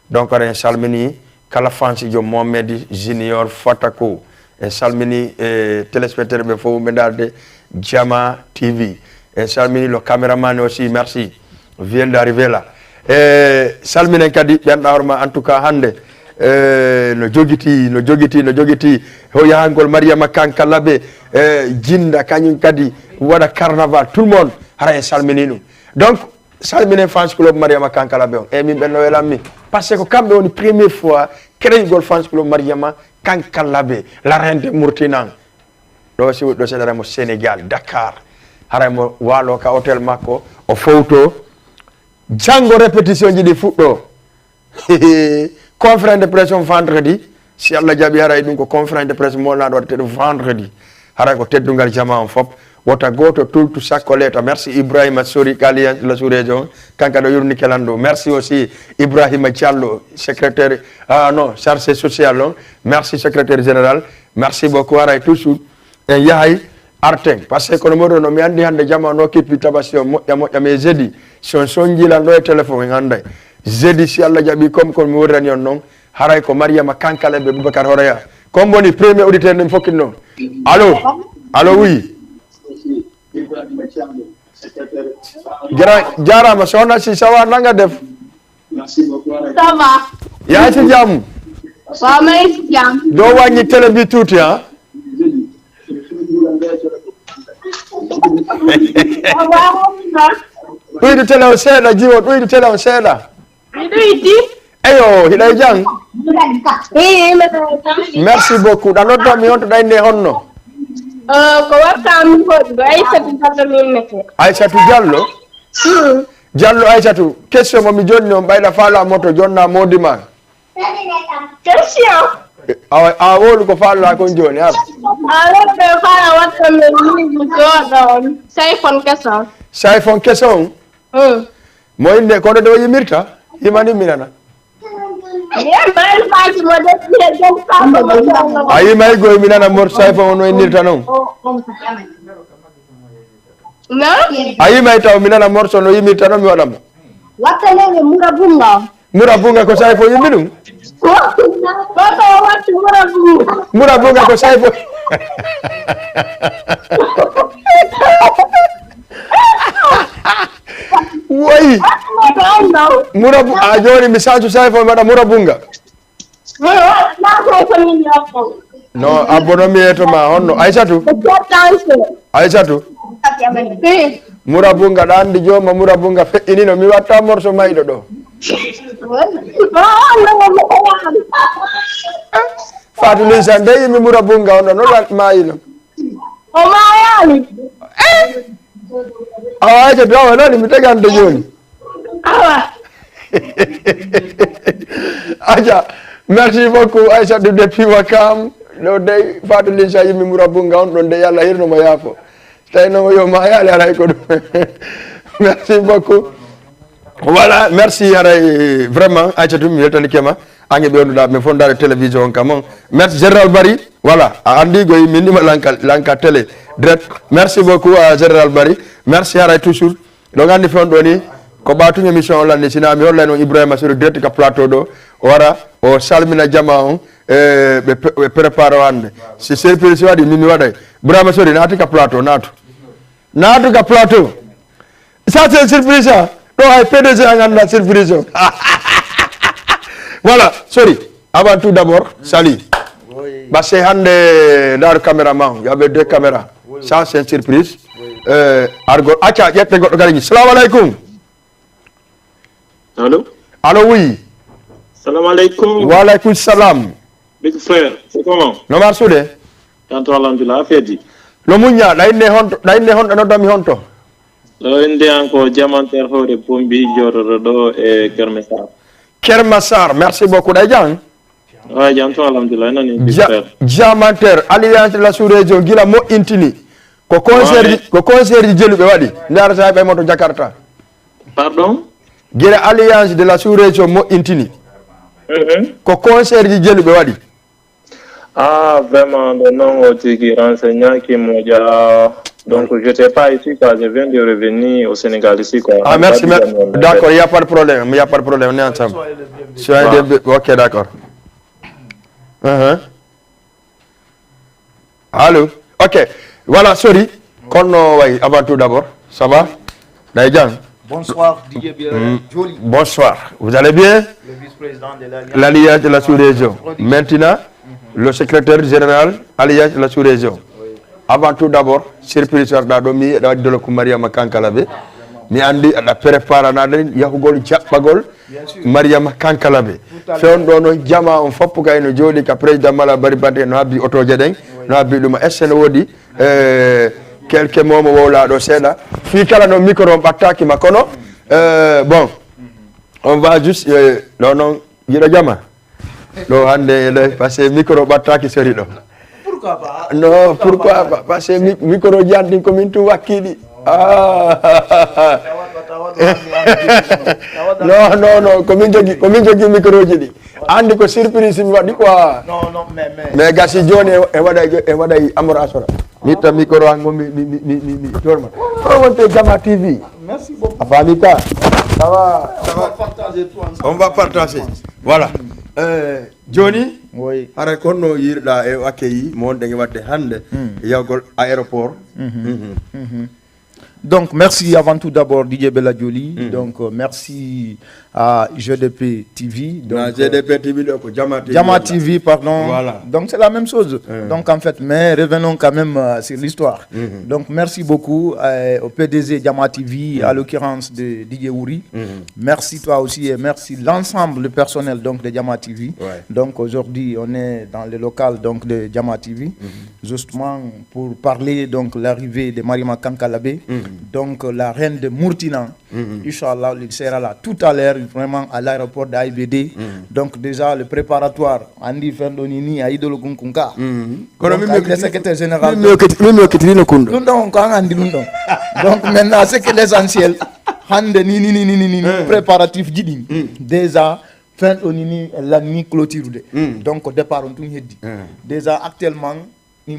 donc ren salmini kala fansi jo Mohamed Junior Fatako e salmini téléspectateur be fo be dalde Jama TV et salmini le caméraman aussi merci vient d'arriver là salminen kadi ben dawrma en tout cas hande no jogiti ho yahangol Mariama Kankalabe jinda kanyum kadi wada carnaval tout le monde hara salmini dum donc salminen fans club Mariama Kankalabe on e min benno welami parce que kambe woni première fois créé gol fans club Mariama Kankalabe la reine de Mourtinan do sedara mo Sénégal Dakar hara mo walo ka hotel makko o photo jango répétition ji di fuddo conférence de presse vendredi si Allah jabi hara dum ko conférence de presse mo la do te vendredi hara ko teddungal jama on fop wota goto tultu sakoleta merci Ibrahima Sori Kali la sous-région kanka do yurni kelando merci aussi Ibrahima Diallo secrétaire non chargé social merci secrétaire général merci beaucoup hara toujours e yahay arten parce que kono modo no mi andi hande jama no kippi tabasio mo me zedi son jila no e téléphone ngande zedi si Allah jabi comme kon mi worani on non haray ko Mariama Kankalabe Boubacar Horeya comme boni premier auditeur nem fokkinno allo oui jarama sona si sawa nanga def ça va ya ci jam wa may jam do wañi télé bi touti ha Ɗuydi télé o seeɗa jiwo ɗuydi télé o seeɗa ɗuydi eyo hiɗay jang merci beaucoup ɗa noddomi on to ɗayne honno ko wattami hoɗi ɗo Aissatou Diallo min nete Aissatou Diallo Diallo Aissatou question momi jonni on ɓayɗa faala moto jonna modima question a wolu ko faala kon joni ar ɓe fala wattami miji joɗon sayfon question mo inde kono de yimirta himani minana ayi may goy minana mor sayfon no indirta non ayi may taw minana morso no yimirta non mi wadam wattanede mura bunga ko sayfo yimmi dum mura bunga ko sayfo Woi, murabu ajori misanju sayfo mada murabunga. No, abonomi eto ma honno Aissatou. Murabunga dandi joma murabunga fe'inino mi watta morso maydo do. Fatou Lisa ndey mi murabunga ono no lat mayino. O mayani. Awaje do no mi tegande joni. Aja, merci beaucoup Aissatou depuis Wakam. No day Fatou Lisa yimi murabunga on don de yalla hirno mo yafo. Tay no yo mayali ala ko. Merci beaucoup. Voilà, merci vraiment Aissatou mi yetani kema ange be onduda me fondare télévision kamon. Merci Général Bari. Voilà, andi goy minima lanka télé direct. Merci beaucoup à Général Bari. Merci haray toujours. Donc andi fon doni ko batu émission la ni sinami holla no Ibrahima sur direct ka plateau do wara o salmina jama on be prépare wande si surprise wadi mimi waday Ibrahima sori nati ka plateau natu ka plateau ça c'est surprise do ay PDG nganda surprise voilà sorry avant tout d'abord salut parce que hande dar caméraman il y avait deux caméras ça c'est une surprise argo acha yette goddo gari assalamu alaikum. Allô oui. Salam alaikum. Wa alaikum salam. Big frère, c'est comment? No marsude. Tanto alhamdulillah afedi. Lo munya dayne honto no dami honto. Lo ende anko diamanter hore pombi joro do e Kermessar. Kermessar, merci beaucoup day jang. Ouais, janto alhamdulillah nani big frère. Diamantaire alliance de la sous-région gila mo intini ko concert di jelu be wadi ndar sa be moto Jakarta. Pardon? Gila alliance de la sous-région mo intini. Ko concert di jelu be wadi. Ah, vraiment, le nom qui renseignant qui m'a donc je n'étais pas ici quoi, je viens de revenir au Sénégal ici quoi. Ah merci, d'accord, il n'y a pas de problème, on est ensemble. Ok, d'accord. Allô? Ok, voilà, sorry. Avant tout d'abord, ça va? Daïdjan? Bonsoir, Didier Joli. Bonsoir, vous allez bien? Le vice-président de l'Alliance de la sous-région. Maintenant, le secrétaire général Alliance de la sous-région. Avant tout d'abord, surprise d'Adomi, de la Maria Makankalabe. Mi andi ada prépara naden yahugol jabbagol Maria Makankalabe. Feon dono jama on foppu kayno jodi ka président mala bari bande no habbi auto jaden no habbi dum SN wodi quelques momo wola do seda fi kala no micro battaki makono bon on va juste non non yira jama do hande parce que micro battaki sori do. Pourquoi pas? Non, pourquoi pas? Parce que micro jandi comme tout wakili. Non, comme jogi micro jidi. Andi ko surprise mi wadi quoi. Non, mais gasi joni e wada amor asora. Mita micro ango mi dorma. On monte Jama TV. Merci beaucoup. Afamika. Ça va partager tout ensemble. On va partager. Voilà. Johnny, oui. Ara konno yirda e accueilli mon de wadde hande yawgol aéroport. Donc merci avant tout d'abord Didier Bella Joli. Donc merci à GDP TV. Donc GDP TV donc Jama TV pardon. Voilà. Donc c'est la même chose. Donc en fait mais revenons quand même sur l'histoire. Donc merci beaucoup au PDG Jama TV à l'occurrence de Didier Ouri. Merci toi aussi et merci l'ensemble du personnel donc de Jama TV. Donc aujourd'hui on est dans le local donc de Jama TV justement pour parler donc l'arrivée de Mariama Kankalabe. Donc la reine de Mourtina, Inch'Allah, il sera là tout à l'heure, vraiment à l'aéroport d'AIBD. Donc déjà le préparatoire, Andy Fendonini, Aïdolo Kunkunka. Le secrétaire général. Donc maintenant, c'est que l'essentiel, préparatif Diding. Déjà, Fendonini, la nuit clôture. Donc au départ, on tout dit. Déjà actuellement, ni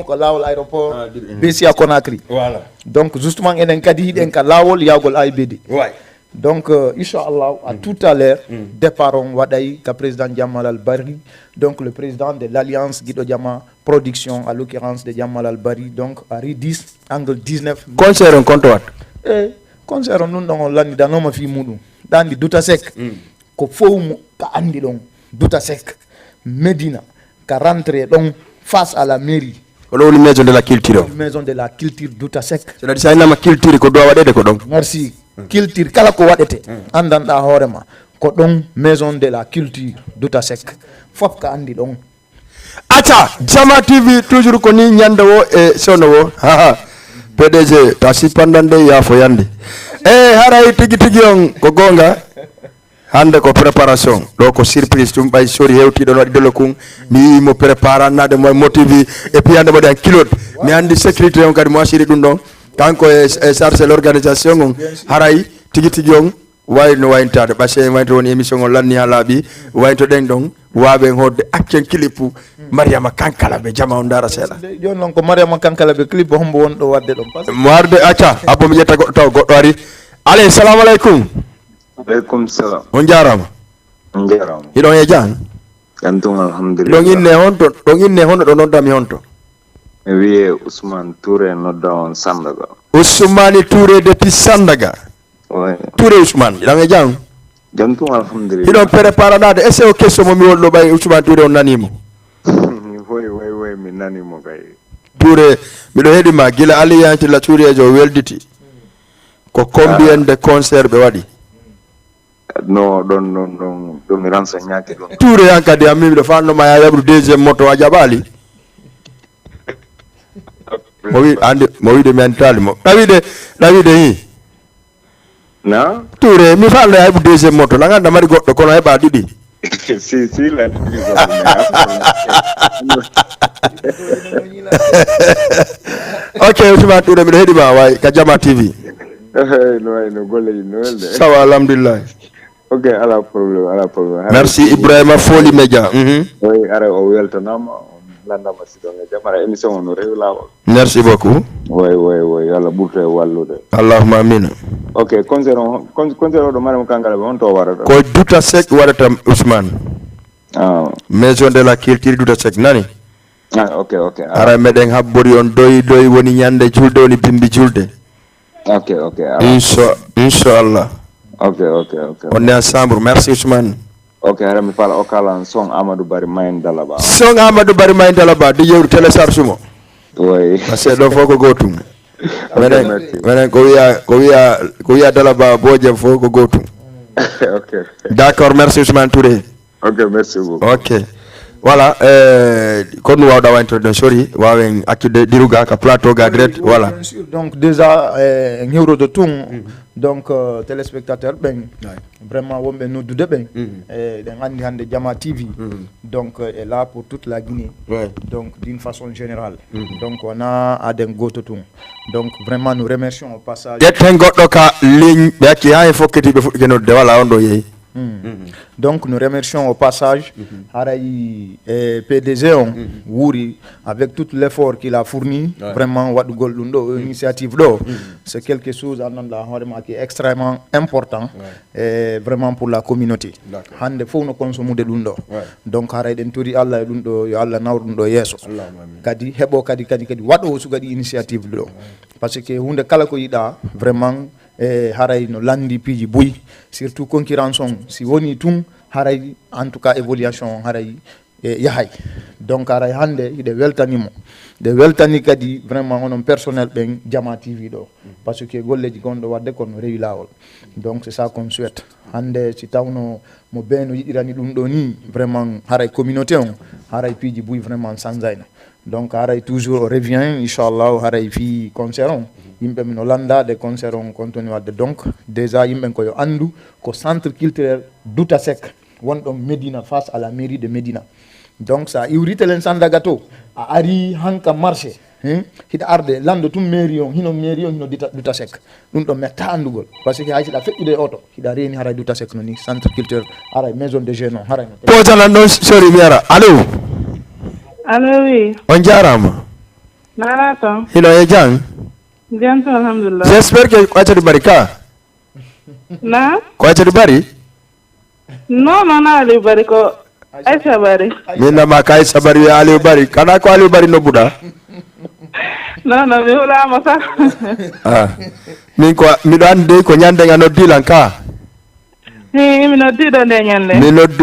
ko lawol aéroport Bessia Conakry. Voilà. Donc justement enen kadi den ka lawol yagol AIBD. Ouais. Donc inchallah à tout à l'heure départon waday ka président Jamal Al-Bari, donc le président de l'Alliance Guido Diama Production à l'occurrence de Jamal Al-Bari, donc à rue 10 angle 19. Concert on compte wat. Concert on non lani danoma fi mudum dandi duta sek ko fowmu ka andi don duta sek Medina ka rentrer donc face à la mairie. La maison de la culture. Maison de la culture Douta Sek. C'est-à-dire ça nama culture ko do wadede ko donc. Merci. Culture kala ko wadete. Andanda horema ko don maison de la culture Douta Sek. Fop ka andi don. Acha Jama TV toujours ko ni nyanda wo e sono wo. PDG tasi pandande ya fo yande. Haray tigi on ko gonga. Hande ko préparation do ko surprise tum bay sori hewti don wadi dolo kun mi mo prépara nade mo motivi et puis ande mo dan kilot mi andi sécurité on kadi mo asiri dum don kanko e chargé l'organisation on haray tigi on wayno wayntade basse wayto woni émission on lanni halabi wayto den don wabe hodde action clip Mariama Kankalabe Jama on dara sela jon non ko Mariama Kankalabe clip hombo won do wadde dum mo arde acca abo mi jetta taw goddo ari allez assalamu alaikum. Alaikum salam. On jarama. On jarama. Idon e jan. Gantung alhamdulillah. Don inne honto do noddami honto. Mi wiye Ousmane Touré nodda on Sandaga. Ousmane Touré depuis Sandaga. Ouais. Touré Ousmane, idon e jan. Gantung alhamdulillah. Idon préparadade est-ce que question mo mi wollo bay Ousmane Touré on nanimo. Way mi nanimo kay. Touré mi do hedi ma gila alliance la Touré jo welditi. Ko combien de concerts be wadi? No don mi rensegnati don. Touré ankadi ammi do fanno ma yabru deuxième moto a jabali. Mo wi de mental mo. Davide yi. Na? Touré mi fallo yabru deuxième moto la nganda mari goddo kono heba didi. Si la Ok, Ousmane Touré mi hedi ma way ka Jama TV. no golle no welde. Sawa alhamdulillah. Ok, ala problème. Merci Ibrahima Foli Media. Oui, ara o weltanama landama sidonga jamara émission no rew lawo. Merci beaucoup. Oui, yalla burte wallude. Allahumma amin. Ok, concert do madame Kankala on to warata. Ko Douta Seck warata Ousmane. Maison de la culture Douta Seck nani? Ok. Ara meden habbori on doy woni nyande julde woni bimbi julde. Ok. Inshallah. Ok. On est ensemble. Merci Ousmane. Ok, ara mi fala o kala song Amadou Bari Mayen Dalaba. Song Amadou Bari Mayen Dalaba di yeru télécharge sumo. Oui. Parce que do foko gotum. Menen ko wiya Dalaba boje foko gotum. Ok. D'accord, merci Ousmane Touré. Ok, merci beaucoup. Ok. Voilà, comme nous avons introduit, sorry, wawen akide diruga ka plateau ga direct, voilà. Bien sûr, donc déjà euro de tout, donc téléspectateurs ben vraiment wombe nous doude ben den hande Jama TV. Donc est là pour toute la Guinée. Donc d'une façon générale. Donc on a Aden Gototung. Donc vraiment nous remercions au passage. Yeten goddo ka ligne be ki ha fokati be fudde de wala ondo yeyi. Donc nous remercions au passage Haraï PDG Wouri avec tout l'effort qu'il a fourni. Vraiment Wadugol Lundo initiative do c'est quelque chose qui est extrêmement important vraiment pour la communauté. Hande faut no consommer de Lundo. Donc Haraï den turi Allah Lundo yo Allah nawrundo yeso. Kadi hebo kadi wado sugadi initiative do. Parce que hunde kala ko yida vraiment haray no landi piji buy surtout concurrence si woni tum haray en tout cas évaluation haray yahay donc haray hande ide weltanimo de weltani kadi vraiment onon personnel ben Jama TV do parce que golleji gondo wadde kon rewi lawol donc c'est ça qu'on souhaite hande si tawno mo beno yidirani dum do ni vraiment haray communauté on haray piji buy vraiment sanzaina donc haray toujours revient inchallah haray fi concert on yimbe min landa de concert on continue wadde donc déjà yimbe ko yo andu ko centre culturel Douta Seck wondon Médina face à la mairie de Médina donc ça iwritelen sandagato a ari hanka marché hida arde lando tum mairie on hino Douta Seck dum do metta andugol parce que haysi da feddude auto hida reni haray Douta Seck no ni centre culturel haray maison de jeune haray no Potala non sorry miara allo oui on jarama nana to hino e jang bien alhamdulillah j'espère que Kwachadu Barika na Kwachadu Bari non Ali Bari ko Aisha Bari minna ma kai sabari Ali Bari kana ko Ali Bari no buda non mi wala ma sa min ko mi do ande ko nyande ngano dilanka mi no dido de nyande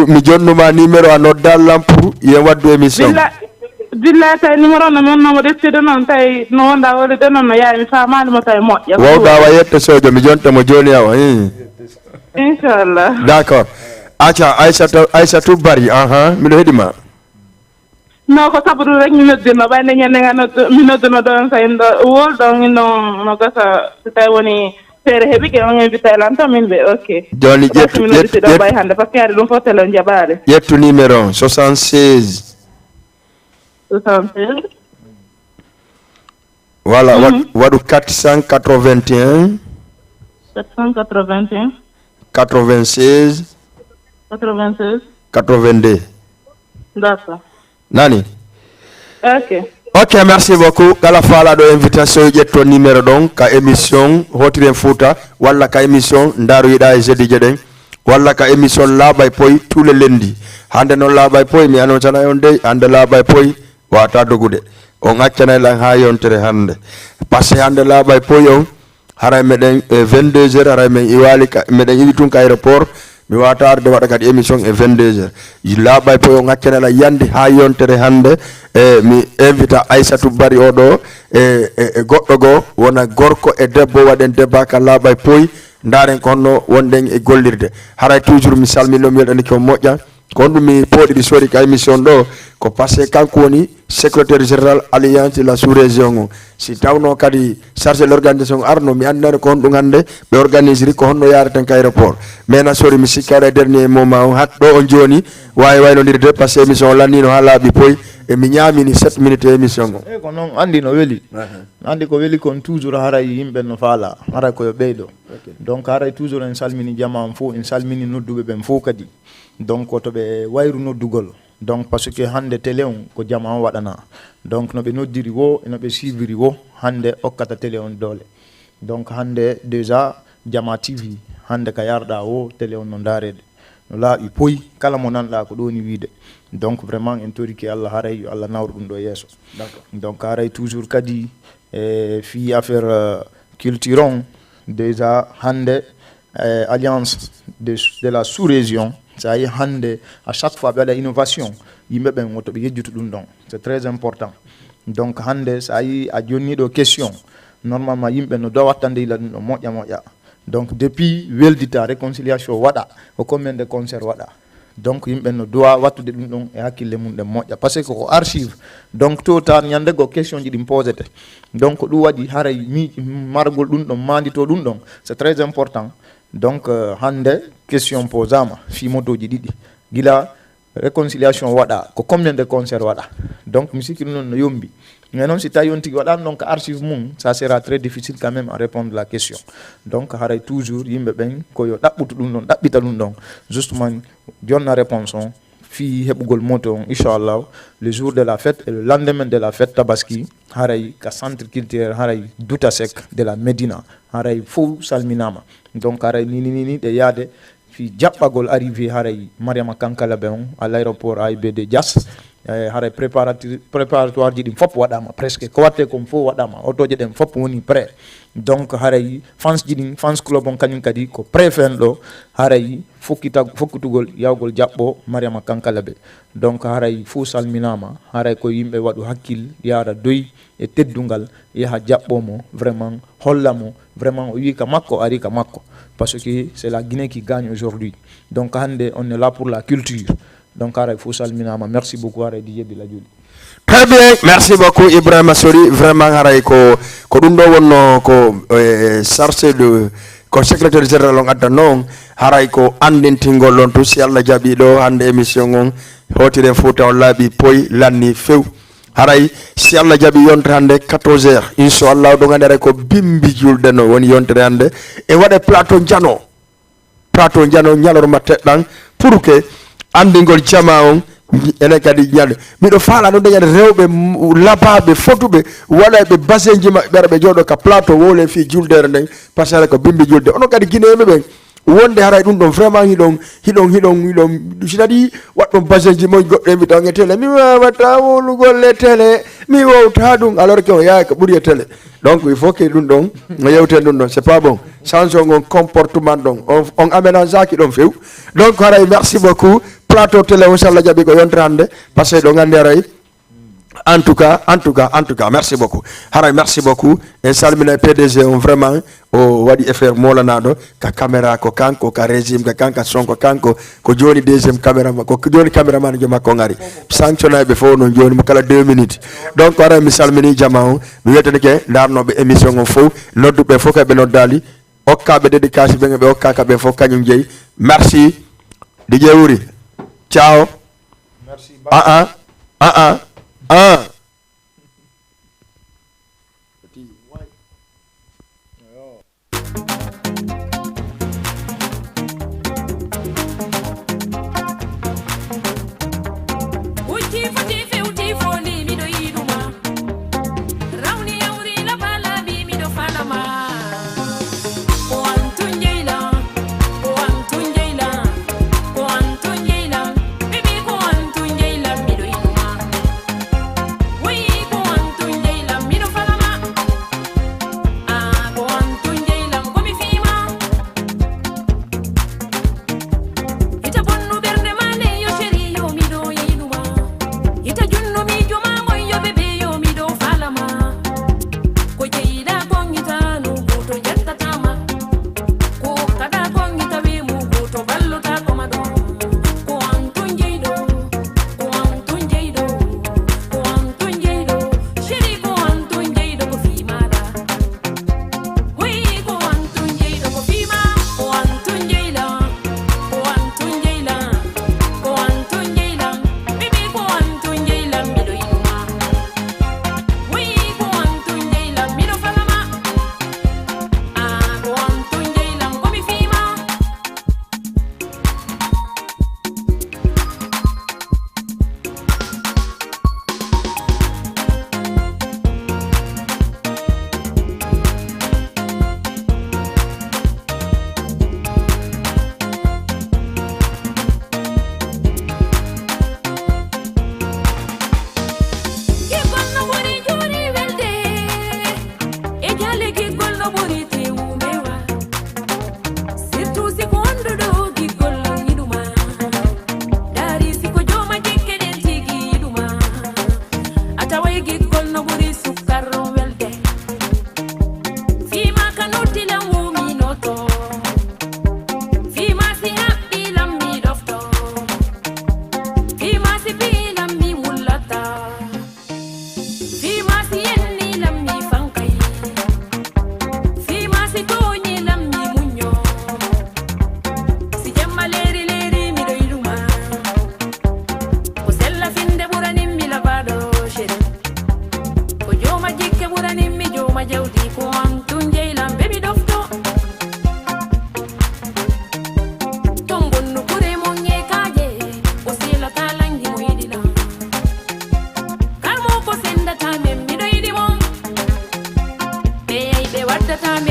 mi jonnuma numéro a noddalam pour ye waddu émission Dilla tay numéro no men no dettido non tay no wonda wole de non no yaay mi faamaade mo tay moƴƴa wawda wa yetta sojo mi jonta mo joni awa inchallah d'accord acha Aissatou Bari mi do hedima no ko sabudu rek mi noddino ɓayde ñande nga mi nodduno ɗon so en ɗo wol ɗon no gasa so tawi woni feere heɓi ke on invité lan to min ɓe ok joni mi nodditi ɗo ɓay hannde par ce que yaade ɗum fof télé jaɓaade ƴettu numéro 76 voilà wadu 481 96 82 d'accord nani ok merci beaucoup kala fala do invitation ƴetto numéro don ka émission hotiren Fouta walla ka émission ndaru yida e jeudi jeden walla ka émission laabay poy tous les lundi hande non laabay poy mi annoncana on dey hande laabay poy wata dogude on accana lan ha yontere hande parce que hande laabay poy on haray meden 22h haray men iwali meden idi tun ka aéroport mi wata arde wada kadi émission e 22h laabay poy on accana la yandi ha yontere hande mi invita Aissatou Bari odo e goddo go wona gorko e debbo waden debba ka laabay poy ndaren konno wonden e gollirde haray toujours mi salmino mi wedani ko moƴƴa ko ɗum mi poɗiɗi sori ka émission ɗo ko passé kanko woni secrétaire général alliance de la sous-région o si tawno kadi chargé de l'organisation arno mi andani ko honɗum hannde ɓe organise ri ko honno yareten ka aéroport mais na sori mi sikkara dernier moment o hat ɗo on joni wawi waynodirde par ce que émission o lannino ha laaɓi poyi e mi ñamini 7 minutes émission o ko noon andi no weeli andi ko weeli kon toujours haray yimɓe no faala haray koyo ɓeyɗo donc haray toujours en salmini jama on fof en salmini nodduɓe ɓen fof kadi donc to ɓe wayru noddugol donc par ce que hande télé on ko jama on waɗana donc no ɓe noddiri wo e no ɓe suiviri wo hande hokkata télé on doole donc hande déjà jama tv hande ka yarɗa o télé on no darede no laaɓi poyi kala mo nanɗa ko ɗoni wiide donc vraiment en toriki Allah haray yo Allah nawr ɗum ɗo yesso donc haray toujours kadi fi affaire culture on déjà hande alliance de la sous-région ça y hande à chaque fois ɓe waɗa innovation yimɓe ɓen woto ɓe yejjutu ɗum ɗon c'est très important donc hande ça yi a jonniɗo question normalement yimɓe no dowa wattande ila ɗum ɗo moƴƴa donc depuis weldita réconciliation waɗa ko combien de concert waɗa donc yimɓe no dowa wattude ɗum ɗon e hakkille mum ɗen moƴƴa par ce que ko archive donc to tar ñande go question ji ɗin posete donc ɗum waɗi haray margol ɗum ɗon mandito ɗum ɗon c'est très important donc hande question posama fi motoji ɗiɗi gila réconciliation waɗa ko combien de concert waɗa donc mi sikki ɗum noon no yombi mais non si tawi on tigi waɗani donc archive mum ça sera très difficile quand même à répondre la question donc haray toujours yimɓe ɓen koyo ɗaɓɓutu ɗum ɗon ɗaɓɓita ɗum ɗon justement jonna réponse on fi heɓugol moto on inchallah le jour de la fête et le lendemain de la fête tabaski haray ka centre culturel haray Douta Seck de la Médina haray fof salminama donc haray nini ɗe yaade fi jaɓɓagol arrivé haray Mariama Kankala ɓe on à l'aéroport AIBD Dias haray préparatoire ji ɗin fof waɗama presque ko watte kon fof waɗama otoje ɗen fof woni prêt donc haray fans ji ɗin fans club on kañum kadi ko prêt fen ɗo haray fokkitugol yawgol jaɓɓo Mariama Kankala ɓe donc haray fof salminama haray ko yimɓe waɗu hakkil yara doyi e teddungal yaha jaɓɓomo vraiment hollamo vraiment o wi ka makko ari ka makko parce que c'est la Guinée qui gagne aujourd'hui donc hande on est là pour la culture donc haray fof salminama merci beaucoup haray DJ Bila Juli. Très bien, merci beaucoup Ibrahima Sori vraiment haray ko ɗum ɗo wonno ko chargé de ko secrétaire général on adda noon haray ko andintingol ɗon to si Allah jaaɓi ɗo hande émission on hotire Fouta on laaɓi poyi lanni few haray si Allah jaaɓi yontere hande 14h inchallah ɗo gandi haray ko bimbi julde no woni yontere hande e waɗe plateau jano ñalorma teɗɗan pour que andingol jama on enen kadi ñalde miɗo faala ɗon dañade rewɓe labaɓe fotuɓe waɗaɓe basenji maɓɓe ɓera ɓe jooɗo ka plateau wole fi juldere nden par ce que ko bimbi julde onon kadi guinéɓe ɓen wonde haray ɗum ɗon vraiment hiɗon c'est-à-dire waɗɗon basenji moƴ goɗɗo mi taw e télé mi wawata wolugol e télé mi wowta ɗum alors que o yaha ko ɓuuri e télé donc il faut que ɗum ɗon no yewten ɗum ɗon c'est pas bon changeon on comportement ɗon on aménageaki ɗon few donc haray merci beaucoup plateau télé o sallah jaaɓi ko yontere hande par ce que ɗo gandi haray en tout cas merci beaucoup haray merci beaucoup en salmina PDG on vraiment o waɗi effort molanaɗo ka caméra ko kanko ka régime ka kanka son ko kanko ko joni deuxième caméraman ko joni caméraman jo makko ngari sanctionnaɓe fof noon joni mo kala 2 minutes donc haray mi salmini jama on mi wiyetede ke darnoɓe émission on fof nodduɓe fof kaɓe noddali hokkaɓe dédicace ɓe ɓe hokkaka ɓe fof kañum jeeyi merci DJ Wuri ciao merci What the time